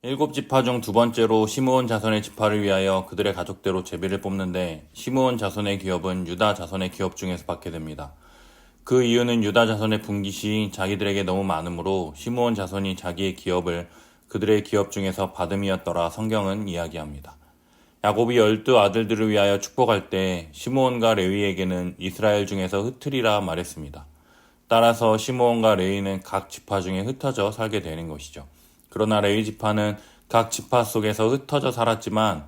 일곱 지파 중 두 번째로 시므온 자손의 지파를 위하여 그들의 가족대로 제비를 뽑는데 시므온 자손의 기업은 유다 자손의 기업 중에서 받게 됩니다. 그 이유는 유다 자손의 분깃이 자기들에게 너무 많으므로 시므온 자손이 자기의 기업을 그들의 기업 중에서 받음이었더라 성경은 이야기합니다. 야곱이 12 아들들을 위하여 축복할 때 시므온과 레위에게는 이스라엘 중에서 흩으리라 말했습니다. 따라서 시므온과 레위는 각 지파 중에 흩어져 살게 되는 것이죠. 그러나 레위 지파는 각 지파 속에서 흩어져 살았지만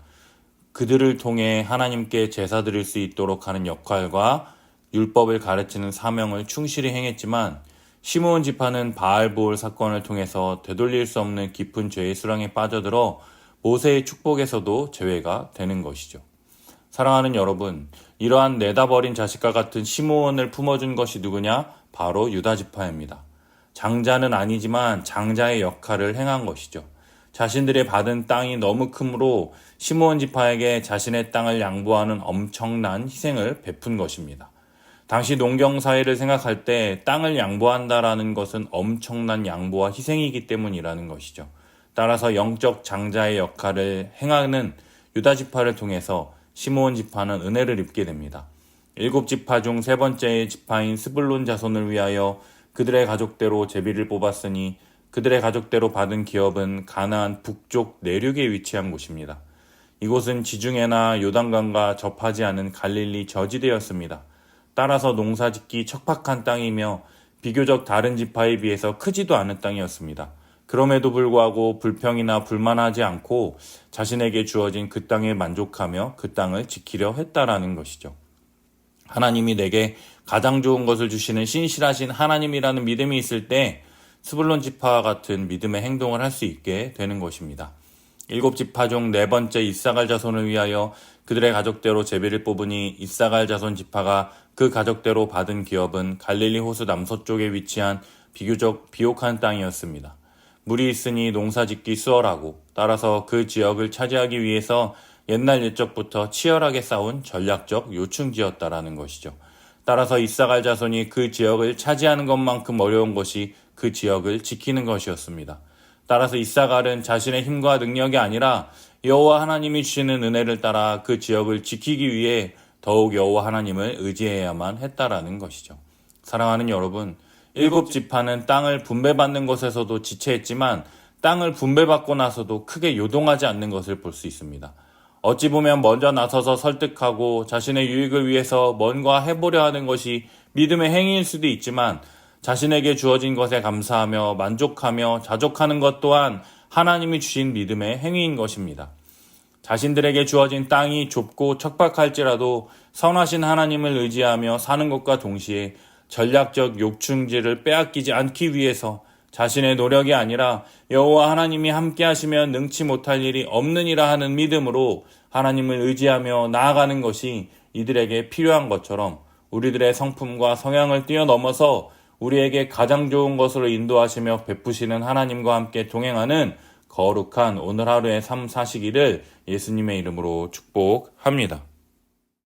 그들을 통해 하나님께 제사 드릴 수 있도록 하는 역할과 율법을 가르치는 사명을 충실히 행했지만 시므온 지파는 바알보올 사건을 통해서 되돌릴 수 없는 깊은 죄의 수렁에 빠져들어 모세의 축복에서도 제외가 되는 것이죠. 사랑하는 여러분, 이러한 내다버린 자식과 같은 시므온을 품어준 것이 누구냐? 바로 유다 지파입니다. 장자는 아니지만 장자의 역할을 행한 것이죠. 자신들의 받은 땅이 너무 크므로 시므온 지파에게 자신의 땅을 양보하는 엄청난 희생을 베푼 것입니다. 당시 농경 사회를 생각할 때 땅을 양보한다라는 것은 엄청난 양보와 희생이기 때문이라는 것이죠. 따라서 영적 장자의 역할을 행하는 유다 지파를 통해서 시므온 지파는 은혜를 입게 됩니다. 7지파 중 세 번째의 지파인 스불론 자손을 위하여 그들의 가족대로 제비를 뽑았으니 그들의 가족대로 받은 기업은 가나안 북쪽 내륙에 위치한 곳입니다. 이곳은 지중해나 요단강과 접하지 않은 갈릴리 저지대였습니다. 따라서 농사짓기 척박한 땅이며 비교적 다른 지파에 비해서 크지도 않은 땅이었습니다. 그럼에도 불구하고 불평이나 불만하지 않고 자신에게 주어진 그 땅에 만족하며 그 땅을 지키려 했다라는 것이죠. 하나님이 내게 가장 좋은 것을 주시는 신실하신 하나님이라는 믿음이 있을 때 스불론 지파와 같은 믿음의 행동을 할 수 있게 되는 것입니다. 7지파 중 네 번째 이사갈 자손을 위하여 그들의 가족대로 제비를 뽑으니 이사갈 자손 지파가 그 가족대로 받은 기업은 갈릴리 호수 남서쪽에 위치한 비교적 비옥한 땅이었습니다. 물이 있으니 농사짓기 수월하고 따라서 그 지역을 차지하기 위해서 옛날 옛적부터 치열하게 싸운 전략적 요충지였다라는 것이죠. 따라서 이사갈 자손이 그 지역을 차지하는 것만큼 어려운 것이 그 지역을 지키는 것이었습니다. 따라서 이사갈은 자신의 힘과 능력이 아니라 여호와 하나님이 주시는 은혜를 따라 그 지역을 지키기 위해 더욱 여호와 하나님을 의지해야만 했다라는 것이죠. 사랑하는 여러분, 7지파는 땅을 분배받는 것에서도 지체했지만 땅을 분배받고 나서도 크게 요동하지 않는 것을 볼 수 있습니다. 어찌 보면 먼저 나서서 설득하고 자신의 유익을 위해서 뭔가 해보려 하는 것이 믿음의 행위일 수도 있지만 자신에게 주어진 것에 감사하며 만족하며 자족하는 것 또한 하나님이 주신 믿음의 행위인 것입니다. 자신들에게 주어진 땅이 좁고 척박할지라도 선하신 하나님을 의지하며 사는 것과 동시에 전략적 욕충지를 빼앗기지 않기 위해서 자신의 노력이 아니라 여호와 하나님이 함께 하시면 능치 못할 일이 없느니라 하는 믿음으로 하나님을 의지하며 나아가는 것이 이들에게 필요한 것처럼 우리들의 성품과 성향을 뛰어넘어서 우리에게 가장 좋은 것으로 인도하시며 베푸시는 하나님과 함께 동행하는 거룩한 오늘 하루의 삶 사시기를 예수님의 이름으로 축복합니다.